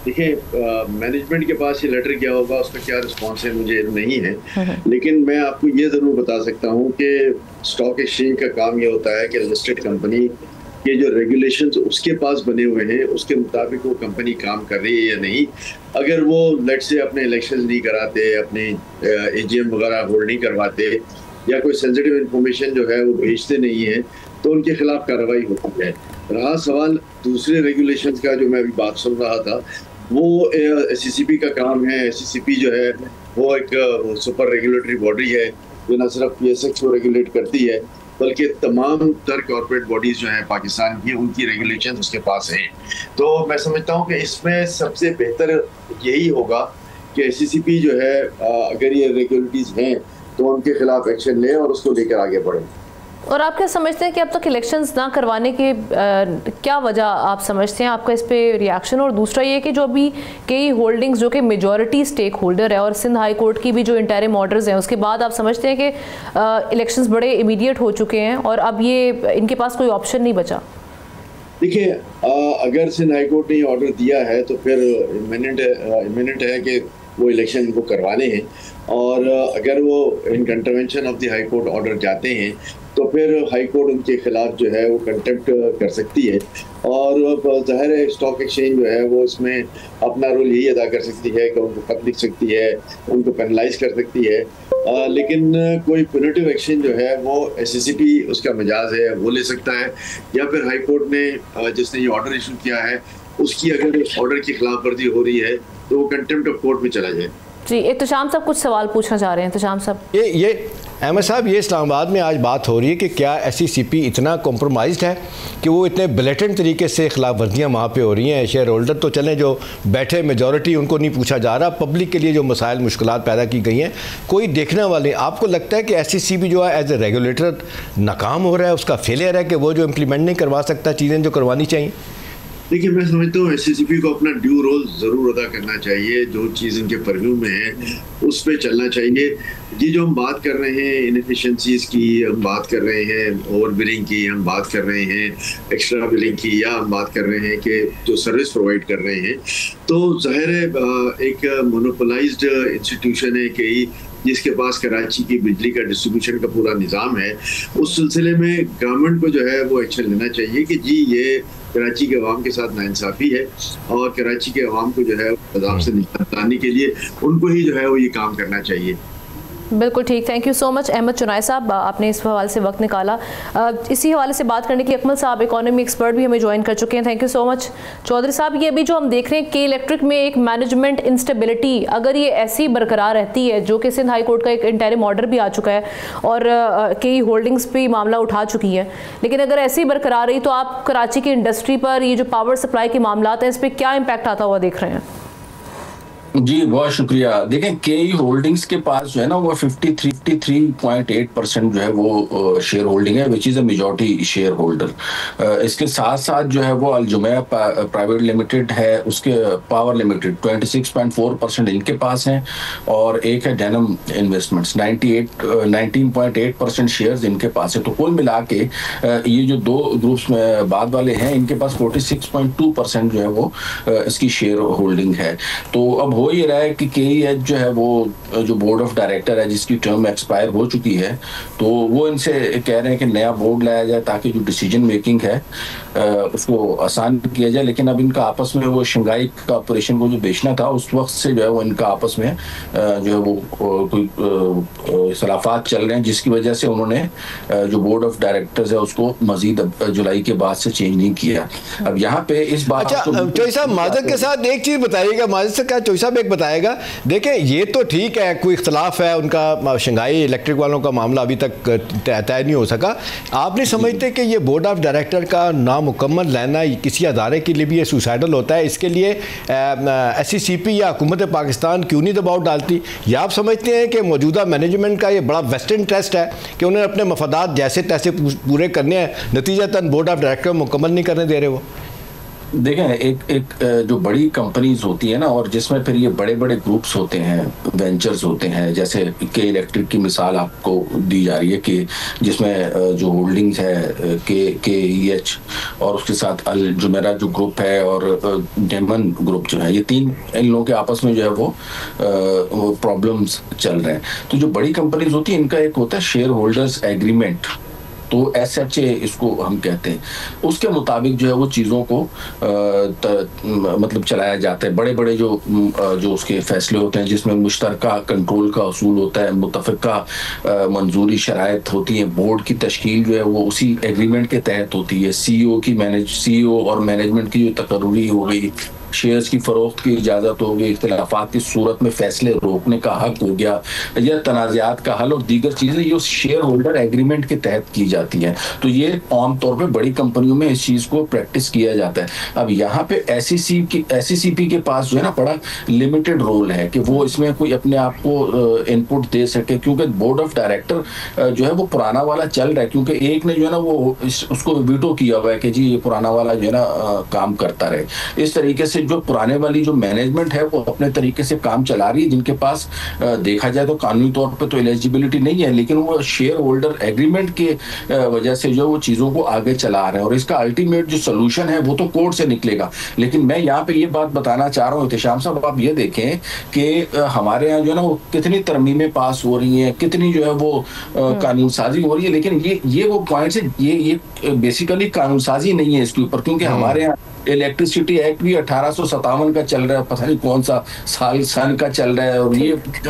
देखिए, मैनेजमेंट के पास ये लेटर क्या होगा, उसका क्या रिस्पॉन्स है मुझे नहीं है, लेकिन मैं आपको ये ज़रूर बता सकता हूँ कि स्टॉक एक्सचेंज का काम ये होता है कि रजिस्टर्ड कंपनी के जो रेगुलेशंस उसके पास बने हुए हैं उसके मुताबिक वो कंपनी काम कर रही है या नहीं। अगर वो लेट से अपने इलेक्शन नहीं कराते, अपने AGM वगैरह होल्ड नहीं करवाते या कोई सेंसिटिव इंफॉर्मेशन जो है वो भेजते नहीं है तो उनके खिलाफ कार्रवाई होती है। रहा सवाल दूसरे रेगुलेशंस का जो मैं अभी बात सुन रहा था, वो SCCP का काम है। SCCP जो है वो एक सुपर रेगुलेटरी बॉडी है जो न सिर्फ PSX को रेगुलेट करती है बल्कि तमाम तर कॉर्पोरेट बॉडीज जो हैं पाकिस्तान की, उनकी रेगुलेशन उसके पास हैं। तो मैं समझता हूँ कि इसमें सबसे बेहतर यही होगा कि SCCP जो है अगर ये रेगुलेटरीज हैं तो उनके खिलाफ एक्शन लें और उसको लेकर आगे बढ़ें। और आप क्या समझते हैं कि अब तक इलेक्शंस ना करवाने के क्या वजह आप समझते हैं, आपका इस पे रिएक्शन? और दूसरा ये कि जो अभी कई होल्डिंग्स जो कि मेजॉरिटी स्टेक होल्डर है और सिंध हाई कोर्ट की भी जो इंटरिम ऑर्डर्स हैं उसके बाद आप समझते हैं कि इलेक्शंस बड़े इमीडिएट हो चुके हैं और अब ये इनके पास कोई ऑप्शन नहीं बचा? देखिए, अगर सिंध हाई कोर्ट ने ऑर्डर दिया है तो फिर इमिनेंट है कि वो इलेक्शन वो करवाने हैं, और अगर वो in contravention of the high court order जाते हैं तो फिर हाई कोर्ट उनके खिलाफ जो है वो कंटेम्प्ट कर सकती है, और ज़ाहिर है स्टॉक एक्सचेंज जो है वो इसमें अपना रोल यही अदा कर सकती है कि उनको खत लिख सकती है, उनको पेनलाइज कर सकती है, लेकिन कोई प्यूनिटिव एक्शन जो है वो SCCP उसका मिजाज है वो ले सकता है, या फिर हाई कोर्ट ने जिसने ये ऑर्डर इशू किया है उसकी अगर ऑर्डर की खिलाफ वर्जी हो रही है तो वो कंटेम्प्ट ऑफ कोर्ट में चला जाए। जी, एहतशाम साहब कुछ सवाल पूछना चाह रहे हैं। एहतशाम साहब, ये अहमद साहब, ये इस्लामाबाद में आज बात हो रही है कि क्या SCCP इतना कॉम्प्रोमाइज़्ड है कि वो इतने ब्लेटेंट तरीके से खिलाफ वर्जियाँ वहाँ पे हो रही हैं? शेयर होल्डर तो चलें, जो बैठे मेजॉरिटी उनको नहीं पूछा जा रहा, पब्लिक के लिए जो मसाइल मुश्किलात पैदा की गई हैं कोई देखने वाले। आपको लगता है कि SCCP जो है एज ए रेगुलेटर नाकाम हो रहा है, उसका फेलियर है कि वो जो इम्प्लीमेंट नहीं करवा सकता चीज़ें जो करवानी चाहिए? देखिए, मैं समझता हूँ SCCP को अपना ड्यू रोल ज़रूर अदा करना चाहिए, जो चीज़ इनके परव्यू में है उस पर चलना चाहिए। ये जो हम बात कर रहे हैं इनएफिशिएंसीज की, हम बात कर रहे हैं ओवर बिलिंग की, हम बात कर रहे हैं एक्स्ट्रा बिलिंग की, या हम बात कर रहे हैं कि जो सर्विस प्रोवाइड कर रहे हैं, तो ज़ाहिर है एक मोनोपोलाइज्ड इंस्टीट्यूशन है कि जिसके पास कराची की बिजली का डिस्ट्रीब्यूशन का पूरा निज़ाम है। उस सिलसिले में गवर्नमेंट को जो है वो एक्शन लेना चाहिए कि जी ये कराची के अवाम के साथ नाइंसाफ़ी है, और कराची के अवाम को जो है अज़ाब से निजात लाने के लिए उनको ही जो है वो ये काम करना चाहिए। बिल्कुल ठीक, thank you so much Ahmad Chunai Sahab, आपने इस हवाले से वक्त निकाला। इसी हवाले से बात करने की अकमल साहब इकोनॉमी एक्सपर्ट भी हमें ज्वाइन कर चुके हैं, thank you so much. Chaudhry sahab, ये अभी जो हम देख रहे हैं के इलेक्ट्रिक में एक मैनेजमेंट इंस्टेबिलिटी, अगर ये ऐसी बरकरार रहती है, जो कि सिंध हाई कोर्ट का एक इंटरिम ऑर्डर भी आ चुका है और कई होल्डिंग्स पे मामला उठा चुकी है, लेकिन अगर ऐसी ही बरकरार रही तो आप कराची की इंडस्ट्री पर ये जो पावर सप्लाई के मामला हैं इस पर क्या इम्पैक्ट आता हुआ देख रहे हैं? जी बहुत शुक्रिया। देखें, केई होल्डिंग्स के पास जो है ना वो 53.8% जो है वो शेयर होल्डिंग है, which is a majority share holder. इसके साथ साथ जो है वो अलजुमैया प्राइवेट लिमिटेड है, उसके पावर लिमिटेड 26.4% इनके पास हैं, और एक है डेनम इन्वेस्टमेंट्स 19.8% शेयर्स इनके पास है। तो कुल मिला के ये जो दो ग्रुप्स में बाद वाले हैं इनके पास 46.2% जो है वो इसकी शेयर होल्डिंग है। तो अब हो ये रहा है कि KEH जो है वो जो बोर्ड ऑफ डायरेक्टर है जिसकी टर्म एक्सपायर हो चुकी है, तो वो इनसे कह रहे हैं कि नया बोर्ड लाया जाए ताकि जो डिसीजन मेकिंग है उसको आसान किया जाए। लेकिन अब इनका आपस में वो शंघाई का ऑपरेशन को जो बेचना था उस वक्त से जो है वो इनका आपस में जो है वो कोई खिलाफात चल रहे हैं, जिसकी वजह से उन्होंने जो बोर्ड ऑफ डायरेक्टर्स है उसको मजीद जुलाई के बाद से चेंज नहीं किया। अब यहाँ पे इस बात चौधरी साहब, माजद के साथ एक चीज़ बताइएगा, माजद से क्या चौधरी साहब साहब एक बताएगा, देखें ये तो ठीक है, कोई इख्तलाफ है उनका, शंघाई इलेक्ट्रिक वालों का मामला अभी तक तय नहीं हो सका। आप नहीं समझते कि ये बोर्ड ऑफ डायरेक्टर का नामुकम्मल रहना किसी अदारे के लिए भी ये सुसाइडल होता है? इसके लिए SCCP या हुकूमत पाकिस्तान क्यों नहीं दबाव डालती? या आप समझते हैं कि मौजूदा मैनेजमेंट का ये बड़ा वेस्टर्न इंटरेस्ट है कि उन्हें अपने मफादात जैसे तैसे पूरे करने हैं, नतीजतन बोर्ड ऑफ डायरेक्टर मुकम्मल नहीं करने दे रहे वो? देखें, एक जो बड़ी कंपनीज होती है ना, और जिसमें फिर ये बड़े बड़े ग्रुप्स होते हैं, वेंचर्स होते हैं, जैसे के इलेक्ट्रिक की मिसाल आपको दी जा रही है कि जिसमें जो होल्डिंग्स है KEH और उसके साथ अल जुमेरा जो ग्रुप है और डेमन ग्रुप जो है, ये तीन इन लोगों के आपस में जो है वो प्रॉब्लम्स चल रहे हैं। तो जो बड़ी कंपनीज होती है इनका एक होता है शेयर होल्डर्स एग्रीमेंट, तो SHA इसको हम कहते हैं, उसके मुताबिक जो है वो चीज़ों को मतलब चलाया जाता है। बड़े बड़े जो उसके फैसले होते हैं जिसमें मुश्तरका कंट्रोल का असूल होता है, मुतफ़िका मंजूरी शराइत होती है, बोर्ड की तश्कील जो है वो उसी एग्रीमेंट के तहत होती है। CEO और मैनेजमेंट की जो तकर्री हो गई, शेयर्स की फरोख्त की इजाज़त हो गई, इख्तिलाफात की सूरत में फैसले रोकने का हक हो गया, या तनाज़ात का हल और दीगर चीज़ें ये शेयर होल्डर एग्रीमेंट के तहत की जाती हैं। तो ये आम तौर पे बड़ी कंपनियों में इस चीज़ को प्रैक्टिस किया जाता है। अब यहाँ पे SCCP के पास जो है ना बड़ा लिमिटेड रोल है कि वो इसमें कोई अपने आप को इनपुट दे सके, क्योंकि बोर्ड ऑफ डायरेक्टर जो है वो पुराना वाला चल रहा है, क्योंकि एक ने जो है ना वो उसको वीटो किया हुआ है कि जी ये पुराना वाला जो है ना काम करता रहे। इस तरीके से जो पुराने वाली जो मैनेजमेंट है वो अपने तरीके से काम चला रही है, जिनके पास देखा जाए तो कानूनी तौर पे तो एलिजिबिलिटी नहीं है, लेकिन वो शेयर होल्डर एग्रीमेंट के वजह से जो वो चीज़ों को आगे चला रहे हैं। और इसका अल्टीमेट जो सोल्यूशन है वो तो कोर्ट से निकलेगा। लेकिन मैं यहाँ पे ये बात बताना चाह रहा हूँ एहतिशाम साहब, आप ये देखें कि हमारे यहाँ जो है ना वो कितनी तरमीमें पास हो रही हैं, कितनी जो है वो कानून साजी हो रही है, लेकिन ये वो पॉइंट्स है, ये बेसिकली कानून साजी नहीं है इसके ऊपर, क्योंकि हमारे यहाँ इलेक्ट्रिसिटी एक्ट भी 1857 का चल रहा है, पता नहीं कौन सा सन का चल रहा है, और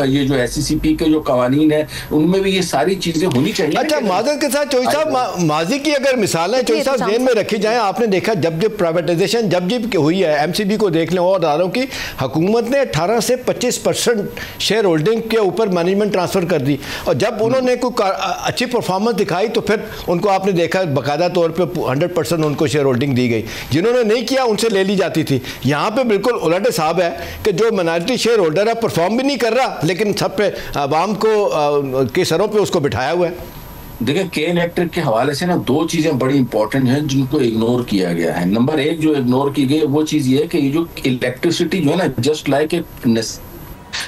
ये जो SCCP के जो कवानीन है उनमें भी ये सारी चीजें होनी चाहिए। अच्छा, मादर के साथ चौधरी साहब माजी की अगर मिसाल है चौधरी साहब जेल में रखी जाए, आपने देखा जब प्राइवेटाइजेशन जब हुई है, MCB को देख लें और अदारों की, हुकूमत ने 18 से 25% शेयर होल्डिंग के ऊपर मैनेजमेंट ट्रांसफर कर दी, और जब उन्होंने कोई अच्छी परफॉर्मेंस दिखाई तो फिर उनको आपने देखा बाकायदा तौर पर 100% उनको शेयर होल्डिंग दी गई, जिन्होंने नहीं किया उनसे ले ली जाती थी। यहाँ पे बिल्कुल उलट साहब है कि जो माइनॉरिटी शेयर होल्डर है परफॉर्म भी नहीं कर रहा, लेकिन सब पे आवाम को के सरों पे उसको बिठाया हुआ है। देखिए, के इलेक्ट्रिक के हवाले से ना दो चीजें बड़ी इंपॉर्टेंट हैं जिनको इग्नोर किया गया है। नंबर एक जो इग्नोर की गई वो चीज ये है कि ये जो इलेक्ट्रिसिटी जो है ना, जस्ट लाइक ए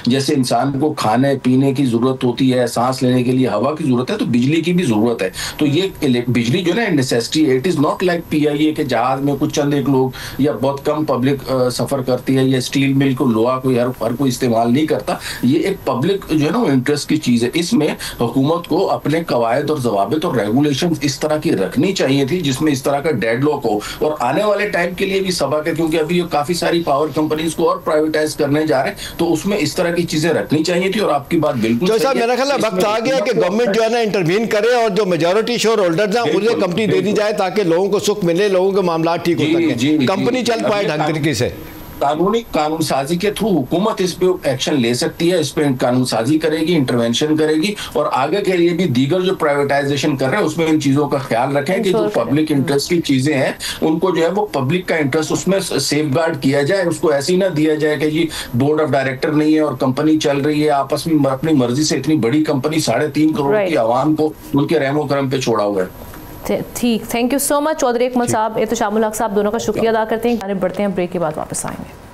जैसे इंसान को खाने पीने की जरूरत होती है, सांस लेने के लिए हवा की जरूरत है, तो बिजली की भी जरूरत है। तो ये बिजली जो है ना necessity, it is not like PIA के जहाज में कुछ चंद एक लोग या बहुत कम पब्लिक सफर करती है, या स्टील मिल को लोहा कोई हर कोई इस्तेमाल नहीं करता। ये एक पब्लिक जो है ना इंटरेस्ट की चीज है। इसमें हुकूमत को अपने कवायद और जवाबित और रेगुलेशन इस तरह की रखनी चाहिए थी जिसमें इस तरह का डेडलॉक हो, और आने वाले टाइम के लिए भी सबक है, क्योंकि अभी काफी सारी पावर कंपनीज को और प्राइवेटाइज करने जा रहे हैं, तो उसमें इस तरह की चीजें रखनी चाहिए थी। और आपकी बात बिल्कुल तो साहब मेरा ख्याल है वक्त आ गया कि गवर्नमेंट जो है ना इंटरवीन करे और जो मेजॉरिटी शेयर होल्डर्स हैं उन्हें कंपनी दे दी जाए, ताकि लोगों को सुख मिले, लोगों के मामला ठीक हो सके, कंपनी चल पाए ढंग तरीके से। कानून साजी के थ्रू हुकूमत इस पे एक्शन ले सकती है, इस पे कानून साजी करेगी, इंटरवेंशन करेगी, और आगे के लिए भी दीगर जो प्राइवेटाइजेशन कर रहे हैं उसमें इन चीजों का ख्याल रखें कि जो पब्लिक इंटरेस्ट की चीजें हैं उनको जो है वो पब्लिक का इंटरेस्ट उसमें सेफगार्ड किया जाए। उसको ऐसे ही ना दिया जाए कि जी बोर्ड ऑफ डायरेक्टर नहीं है और कंपनी चल रही है आपस में अपनी मर्जी से, इतनी बड़ी कंपनी 3.5 करोड़ की आवाम को उनके रहमो करम पे छोड़ा हुआ है। ठीक, thank you so much Chaudhry Akmal sahab, Ehtishamul हक साहब, दोनों का शुक्रिया अदा करते हैं। बढ़ते हैं, ब्रेक के बाद वापस आएंगे।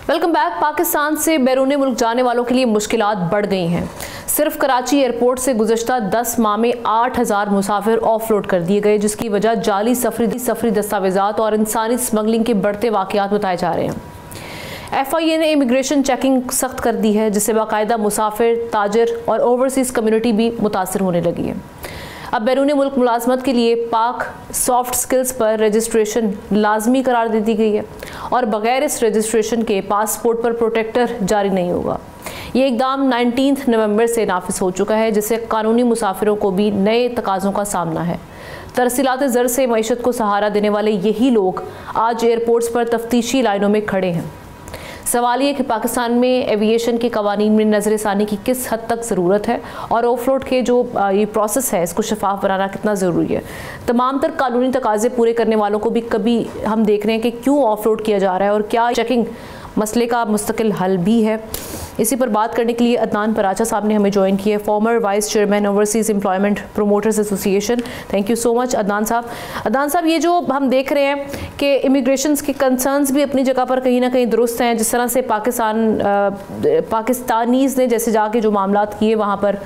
Welcome back. पाकिस्तान से बैरून मुल्क जाने वालों के लिए मुश्किलात बढ़ गई हैं। सिर्फ कराची एयरपोर्ट से गुज़श्ता 10 माह में 8000 मुसाफिर ऑफलोड कर दिए गए, जिसकी वजह जाली सफरी दस्तावेजात और इंसानी स्मगलिंग के बढ़ते वाक़यात बताए जा रहे हैं। FIA ने इमिग्रेशन चेकिंग सख्त कर दी है, जिससे बाकायदा मुसाफिर, ताजर और ओवरसीज़ कम्युनिटी भी मुतासर होने लगी है। अब बैरून मुल्क मुलाजमत के लिए पाक सॉफ्ट स्किल्स पर रजिस्ट्रेशन लाजमी करार दे दी गई है, और बगैर इस रजिस्ट्रेशन के पासपोर्ट पर प्रोटेक्टर जारी नहीं होगा। ये इकदाम 19 नवंबर से नाफिज हो चुका है, जिससे कानूनी मुसाफिरों को भी नए तकाज़ों का सामना है। तरसीलात ज़र से मईशत को सहारा देने वाले यही लोग आज एयरपोर्ट्स पर तफ्तीशी लाइनों में खड़े हैं। सवाल ये कि पाकिस्तान में एविएशन के कवानीन में नज़रसानी की किस हद तक ज़रूरत है और ऑफलोड के जो ये प्रोसेस है इसको शफाफ बनाना कितना ज़रूरी है। तमाम तर कानूनी तकाज़े पूरे करने वालों को भी कभी हम देख रहे हैं कि क्यों ऑफलोड किया जा रहा है और क्या चेकिंग मसले का मुस्तकिल हल भी है। इसी पर बात करने के लिए अदनान पराचा साहब ने हमें ज्वाइन किया, farmer vice chairman overseas employment promoters association. Thank you so much Adnan साहब। अदनान साहब, ये जो हम देख रहे हैं कि इमिग्रेशन के कंसर्न्स भी अपनी जगह पर कहीं ना कहीं दुरुस्त हैं, जिस तरह से पाकिस्तानीज़ ने जैसे जाके जो मामलात किए वहाँ पर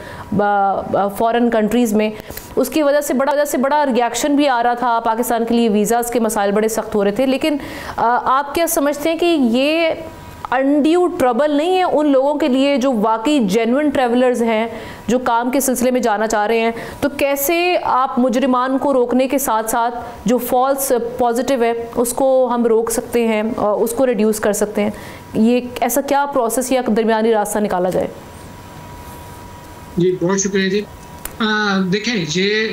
फॉरेन कंट्रीज़ में, उसकी वजह से बड़ा रिएक्शन भी आ रहा था। पाकिस्तान के लिए वीज़ाज़ के मसाइल बड़े सख्त हो रहे थे, लेकिन आप क्या समझते हैं कि ये अनड्यू ट्रबल नहीं है उन लोगों के लिए जो वाकई जेन्युइन ट्रैवलर्स हैं, जो काम के सिलसिले में जाना चाह रहे हैं? तो कैसे आप मुजरिमान को रोकने के साथ साथ जो फॉल्स पॉजिटिव है उसको हम रोक सकते हैं और उसको रिड्यूस कर सकते हैं? ये ऐसा क्या प्रोसेस या दरमियानी रास्ता निकाला जाए? जी बहुत शुक्रिया जी। देखें,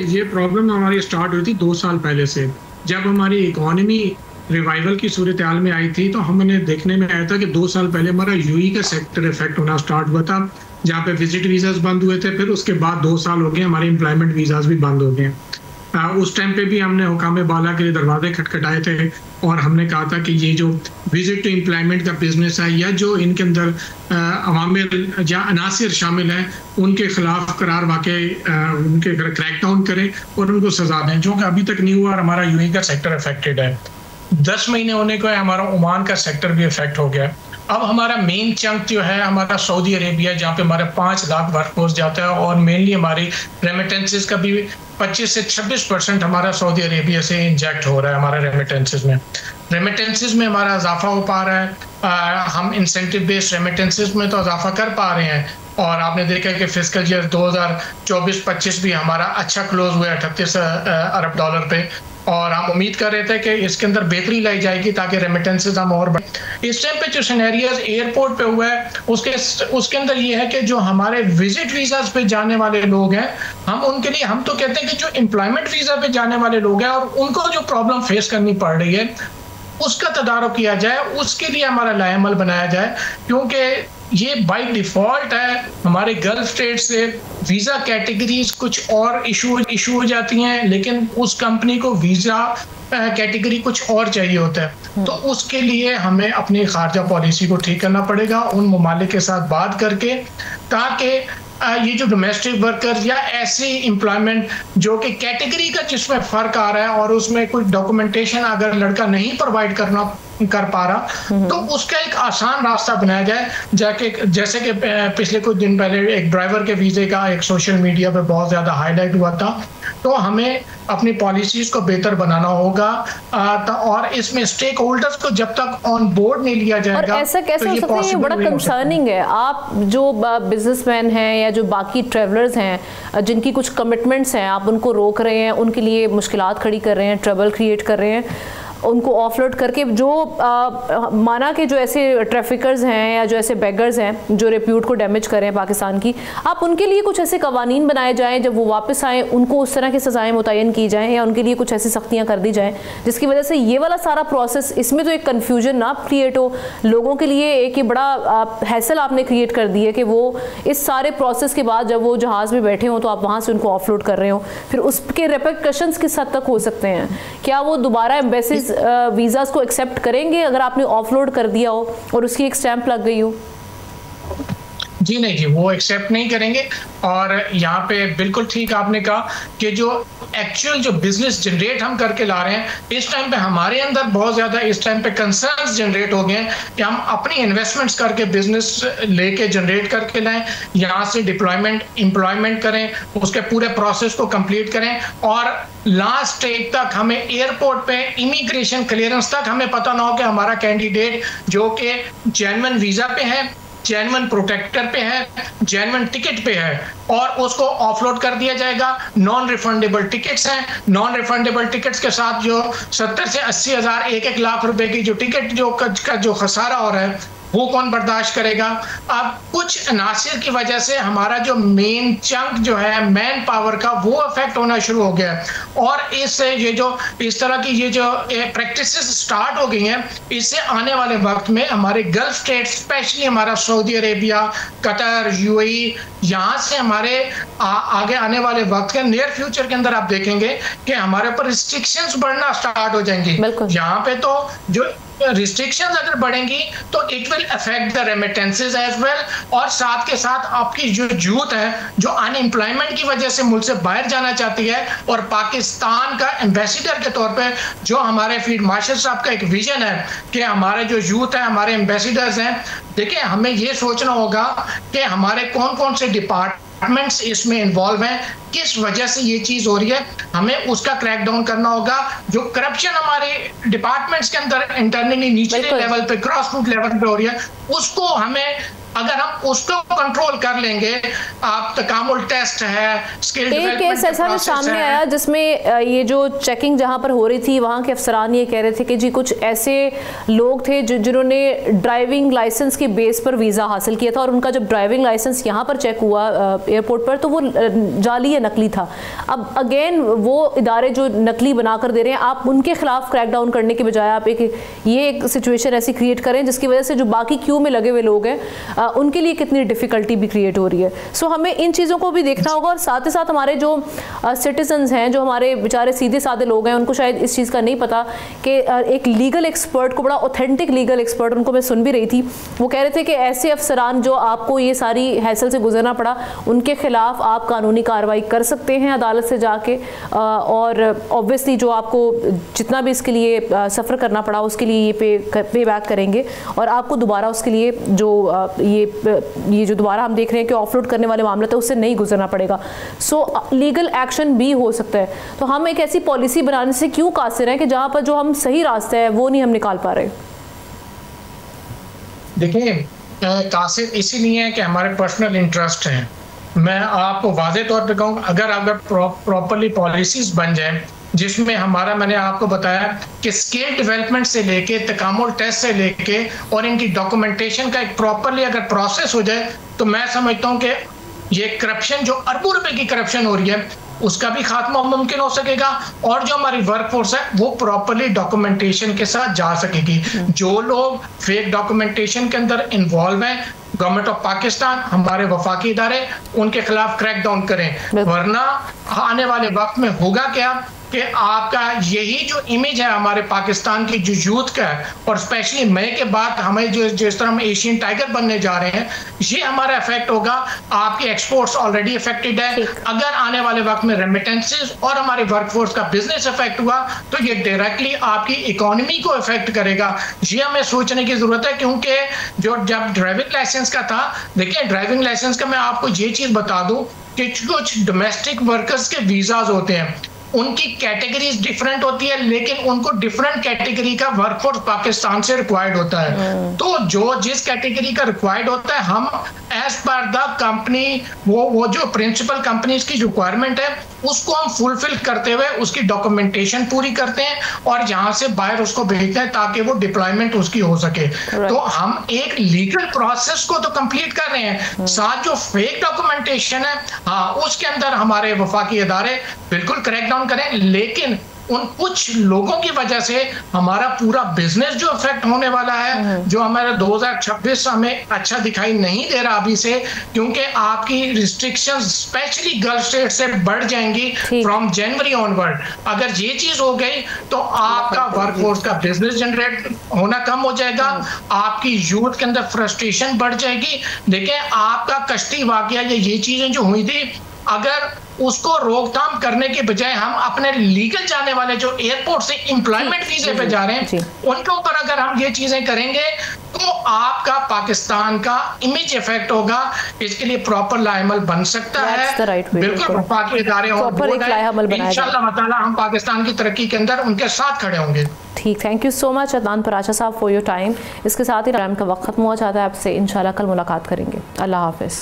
ये प्रॉब्लम हमारी स्टार्ट हुई थी 2 साल पहले से, जब हमारी इकॉनमी रिवाइवल की सूरत हाल में आई थी। तो हमने देखने में आया था कि 2 साल पहले हमारा यूई का सेक्टर इफेक्ट होना स्टार्ट हुआ था, जहाँ पे विजिट वीज़ाज बंद हुए थे। फिर उसके बाद 2 साल हो गए हमारे एम्प्लॉयमेंट वीज़ाज भी बंद हो गए। उस टाइम पे भी हमने हुकाम बाला के दरवाजे खटखटाए थे और हमने कहा था कि ये जो विजिट टू एम्प्लॉयमेंट का बिजनेस है या जो इनके अंदर अवामिल या अनासिर शामिल हैं, उनके खिलाफ करार वाक़े उनके क्रैकडाउन करें और उनको सजा दें, जो कि अभी तक नहीं हुआ और हमारा यूई का सेक्टर अफेक्टेड है। 10 महीने होने को है, हमारा ओमान का सेक्टर भी इफेक्ट हो गया। अब हमारा मेन चंक जो है हमारा सऊदी अरेबिया, जहाँ पे हमारे 5 लाख वर्कफोर्स जाता है और मेनली हमारी रेमिटेंसेस का भी 25 से 26% हमारा सऊदी अरेबिया से इंजेक्ट हो रहा है। हमारे रेमिटेंसेस में हमारा इजाफा हो पा रहा है। हम इंसेंटिव बेस्ड रेमिटेंसेस में तो इजाफा कर पा रहे हैं और आपने देखा कि फिस्कल ईयर 2024-25 भी हमारा अच्छा क्लोज हुआ है 38 अरब डॉलर पे, और हम उम्मीद कर रहे थे कि इसके अंदर बेहतरी लाई जाएगी ताकि रेमिटेंसेस हम और बढ़े। इस टाइम पे जो सिनेरियोस एयरपोर्ट पे हुआ है उसके अंदर ये है कि जो हमारे विजिट वीज़ाज पे जाने वाले लोग हैं, हम उनके लिए, हम तो कहते हैं कि जो एम्प्लॉयमेंट वीज़ा पे जाने वाले लोग हैं और उनको जो प्रॉब्लम फेस करनी पड़ रही है उसका तदारुक किया जाए, उसके लिए हमारा लाएमल बनाया जाए। क्योंकि ये बाय डिफ़ॉल्ट है हमारे गल्फ स्टेट से वीज़ा कैटेगरीज कुछ और इशू हो जाती हैं, लेकिन उस कंपनी को वीज़ा कैटेगरी कुछ और चाहिए होता है। तो उसके लिए हमें अपनी खारजा पॉलिसी को ठीक करना पड़ेगा उन ममालिक के साथ बात करके, ताकि ये जो डोमेस्टिक वर्कर्स या ऐसी एम्प्लॉयमेंट जो कि कैटेगरी का जिसमें फ़र्क आ रहा है और उसमें कोई डॉक्यूमेंटेशन अगर लड़का नहीं प्रोवाइड कर पा रहा, तो उसका एक आसान रास्ता बनाया जाए। जैसे कि पिछले कुछ दिन पहले एक ड्राइवर के वीज़े का एक सोशल मीडिया पे बहुत ज़्यादा हाईलाइट हुआ था। तो हमें अपनी पॉलिसीज़ को बेहतर बनाना होगा और इसमें स्टेक होल्डर्स को जब तक ऑन बोर्ड नहीं लिया जाएगा। और ऐसा कैसे हो सकता है? ये बड़ा कंसर्निंग है। आप जो बिजनेसमैन हैं या जो बाकी ट्रैवलर्स हैं जिनकी कुछ कमिटमेंट्स हैं, आप उनको रोक रहे हैं, उनके लिए मुश्किलात खड़ी कर रहे हैं, ट्रबल क्रिएट कर रहे हैं, उनको ऑफलोड करके। जो माना कि जो ऐसे ट्रैफिकर्स हैं या जो ऐसे बेगर्स हैं जो रेप्यूट को डैमेज कर रहे हैं पाकिस्तान की, आप उनके लिए कुछ ऐसे कवानीन बनाए जाएं, जब वो वापस आएँ उनको उस तरह की सज़ाएं मुतय्यन की जाएं या उनके लिए कुछ ऐसी सख्तियां कर दी जाएं जिसकी वजह से ये वाला सारा प्रोसेस, इसमें तो एक कन्फ्यूजन ना क्रिएट हो लोगों के लिए। एक ये बड़ा हैसल आपने क्रिएट कर दी है कि वो इस सारे प्रोसेस के बाद जब वो जहाज़ में बैठे हों तो आप वहाँ से उनको ऑफलोड कर रहे हो, फिर उसके रिपरकशंस किस हद तक हो सकते हैं? क्या वो दोबारा एम्बेसीज वीज़ास को एक्सेप्ट करेंगे अगर आपने ऑफलोड कर दिया हो और उसकी एक स्टैंप लग गई हो? जी नहीं जी, वो एक्सेप्ट नहीं करेंगे। और यहाँ पे बिल्कुल ठीक आपने कहा कि जो एक्चुअल जो बिजनेस जनरेट हम करके ला रहे हैं, इस टाइम पे हमारे अंदर बहुत ज़्यादा इस टाइम पे कंसर्न्स जनरेट हो गए हैं कि हम अपनी इन्वेस्टमेंट्स करके बिजनेस लेके जनरेट करके लाएं, यहाँ से एम्प्लॉयमेंट करें, उसके पूरे प्रोसेस को कंप्लीट करें और लास्ट स्टेज तक हमें एयरपोर्ट पे इमिग्रेशन क्लियरेंस तक हमें पता ना हो कि हमारा कैंडिडेट जो कि जेन्युइन वीज़ा पे है जेन्युइन प्रोटेक्टर पे है, जेन्युइन टिकट पे है, और उसको ऑफलोड कर दिया जाएगा। नॉन रिफंडेबल टिकट्स हैं, नॉन रिफंडेबल टिकट्स के साथ जो 70 से 80 हज़ार, 1-1 लाख रुपए की जो टिकट का जो खसारा हो रहा है वो कौन बर्दाश्त करेगा। अब कुछ अनासिर की वजह से हमारा जो मेन चंक जो है मैन पावर का वो इफेक्ट होना शुरू हो गया है, और इससे ये जो इस तरह की ये जो प्रैक्टिसेस स्टार्ट हो गई हैं, इससे आने वाले वक्त में हमारे गल्फ स्टेट, स्पेशली हमारा सऊदी अरेबिया, कतर, यूएई, यहाँ से हमारे आगे आने वाले वक्त के नियर फ्यूचर के अंदर आप देखेंगे कि हमारे ऊपर रिस्ट्रिक्शंस बढ़ना स्टार्ट हो जाएंगी। यहाँ पे तो जो रिस्ट्रिक्शंस अगर बढ़ेंगी तो it will affect the remittances as well, और साथ के साथ आपकी जो यूथ है जो अनएम्प्लॉयमेंट की वजह से मुल्क से बाहर जाना चाहती है, और पाकिस्तान का एम्बेसडर के तौर पे जो हमारे फील्ड मार्शल साहब का एक विजन है कि हमारे जो यूथ है, हमारे एम्बेसडर्स हैं, देखिए हमें ये सोचना होगा कि हमारे कौन कौन से डिपार्टमेंट्स इसमें इन्वॉल्व हैं, किस वजह से ये चीज हो रही है, हमें उसका क्रैक डाउन करना होगा। जो करप्शन हमारे डिपार्टमेंट्स के अंदर इंटरनली निचले लेवल पे, ग्रॉस रूट लेवल पे हो रही है, उसको हमें, अगर हम उसको कंट्रोल कर लेंगे, आप तकामुल टेस्ट है, स्किल डेवलपमेंट केस ऐसा भी सामने आया जिसमें ये जो चेकिंग जहां पर हो रही थी वहां के अफसरान ये कह रहे थे कि जी कुछ ऐसे लोग थे जिन्होंने ड्राइविंग लाइसेंस के बेस पर वीज़ा हासिल किया था, और उनका जब ड्राइविंग लाइसेंस यहाँ पर चेक हुआ एयरपोर्ट पर तो वो जाली या नकली था। अब अगेन वो इदारे जो नकली बनाकर दे रहे हैं, आप उनके खिलाफ क्रैकडाउन करने के बजाय आप एक सिचुएशन ऐसी क्रिएट करें जिसकी वजह से जो बाकी क्यू में लगे हुए लोग हैं उनके लिए कितनी डिफ़िकल्टी भी क्रिएट हो रही है। सो हमें इन चीज़ों को भी देखना होगा, और साथ ही साथ हमारे जो सिटीजन्स हैं, जो हमारे बेचारे सीधे साधे लोग हैं, उनको शायद इस चीज़ का नहीं पता कि एक लीगल एक्सपर्ट को, बड़ा ऑथेंटिक लीगल एक्सपर्ट, उनको मैं सुन भी रही थी, वो कह रहे थे कि ऐसे अफसरान जो आपको ये सारी हैसल से गुजरना पड़ा, उनके खिलाफ आप कानूनी कार्रवाई कर सकते हैं अदालत से जाके, और ऑब्वियसली जो आपको जितना भी इसके लिए सफ़र करना पड़ा उसके लिए ये पे बैक करेंगे, और आपको दोबारा उसके लिए जो ये जो दोबारा हम देख रहे हैं कि ऑफलोड करने वाले मामले थे उससे नहीं गुजरना पड़ेगा। सो लीगल एक्शन भी हो सकता है। तो हम एक ऐसी पॉलिसी बनाने से क्यों कासिर हैं कि जहां पर जो हम सही रास्ते हैं वो नहीं हम निकाल पा रहे। देखिए कासिर इसीलिए है कि हमारे पर्सनल इंटरेस्ट हैं। मैं आपको वाज़े तौर पे कहूँ, अगर प्रॉपरली पॉलिसीज बन जाए जिसमें हमारा, मैंने आपको बताया कि स्किल डेवलपमेंट से लेके तकामुल टेस्ट से लेके और इनकी डॉक्यूमेंटेशन का एक प्रॉपरली अगर प्रोसेस हो जाए, तो मैं समझता हूँ कि ये करप्शन, जो अरबों रुपए की करप्शन हो रही है, उसका भी खात्मा मुमकिन हो सकेगा, और जो हमारी वर्कफोर्स है वो प्रॉपरली डॉक्यूमेंटेशन के साथ जा सकेगी। जो लोग फेक डॉक्यूमेंटेशन के अंदर इन्वॉल्व हैं, गवर्नमेंट ऑफ पाकिस्तान, हमारे वफाकी इदारे उनके खिलाफ क्रैक डाउन करें, वरना आने वाले वक्त में होगा क्या कि आपका यही जो इमेज है हमारे पाकिस्तान की जो यूथ का है, और स्पेशली मई के बाद हमें जो जिस तरह हम एशियन टाइगर बनने जा रहे हैं, ये हमारा इफेक्ट होगा। आपके एक्सपोर्ट्स ऑलरेडी इफेक्टेड है, अगर आने वाले वक्त में रेमिटेंसेस और हमारे वर्कफोर्स का बिजनेस इफेक्ट हुआ तो ये डायरेक्टली आपकी इकोनॉमी को इफेक्ट करेगा। ये हमें सोचने की जरूरत है, क्योंकि जो जब ड्राइविंग लाइसेंस का था, देखिए ड्राइविंग लाइसेंस का मैं आपको ये चीज बता दूं कि कुछ डोमेस्टिक वर्कर्स के वीजाज होते हैं, उनकी कैटेगरीज डिफरेंट होती है, लेकिन उनको डिफरेंट कैटेगरी का वर्कफोर्स पाकिस्तान से रिक्वायर्ड होता है। तो जो जिस कैटेगरी का रिक्वायर्ड होता है, हम एज पर द कंपनी वो जो प्रिंसिपल कंपनीज की रिक्वायरमेंट है उसको हम फुलफिल करते हुए उसकी डॉक्यूमेंटेशन पूरी करते हैं और यहाँ से बाहर उसको भेजते हैं ताकि वो डिप्लॉयमेंट उसकी हो सके। तो हम एक लीगल प्रोसेस को तो कंप्लीट कर रहे हैं, साथ जो फेक डॉक्यूमेंटेशन है, हाँ उसके अंदर हमारे वफाकी इदारे बिल्कुल क्रैकडाउन करें, लेकिन उन कुछ लोगों की वजह से हमारा पूरा बिजनेस जो इफेक्ट होने वाला है, जो हमारा 2026 हमें अच्छा दिखाई नहीं दे रहा अभी से, क्योंकि आपकी रिस्ट्रिक्शंस स्पेशली गल्फ स्टेट से बढ़ जाएंगी फ्रॉम जनवरी ऑनवर्ड। अगर ये चीज हो गई तो आपका वर्कफोर्स का बिजनेस जनरेट होना कम हो जाएगा, आपकी यूथ के अंदर फ्रस्ट्रेशन बढ़ जाएगी। देखिए आपका कश्ती वाकया ये चीजें जो हुई थी, अगर उसको रोकथाम करने के बजाय हम अपने लीगल जाने वाले जो एयरपोर्ट से एम्प्लॉयमेंट वीजे पे जा रहे हैं उनके ऊपर अगर हम ये चीजें करेंगे तो तो आपका पाकिस्तान का इमेज इफेक्ट होगा। इसके लिए प्रॉपर लाएमल बन सकता है, बिल्कुल वफाकी इदारे इंशाअल्लाह ताला हम पाकिस्तान की तरक्की के अंदर उनके साथ खड़े होंगे। ठीक, thank you so much Adnan Paracha साहब फॉर योर टाइम। इसके साथ ही टाइम का वक्त खत्म हुआ जाता है। आपसे इंशाल्लाह कल मुलाकात करेंगे। अल्लाह हाफिज़।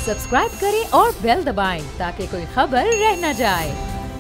सब्सक्राइब करें और बेल दबाएं ताकि कोई खबर रह न जाए।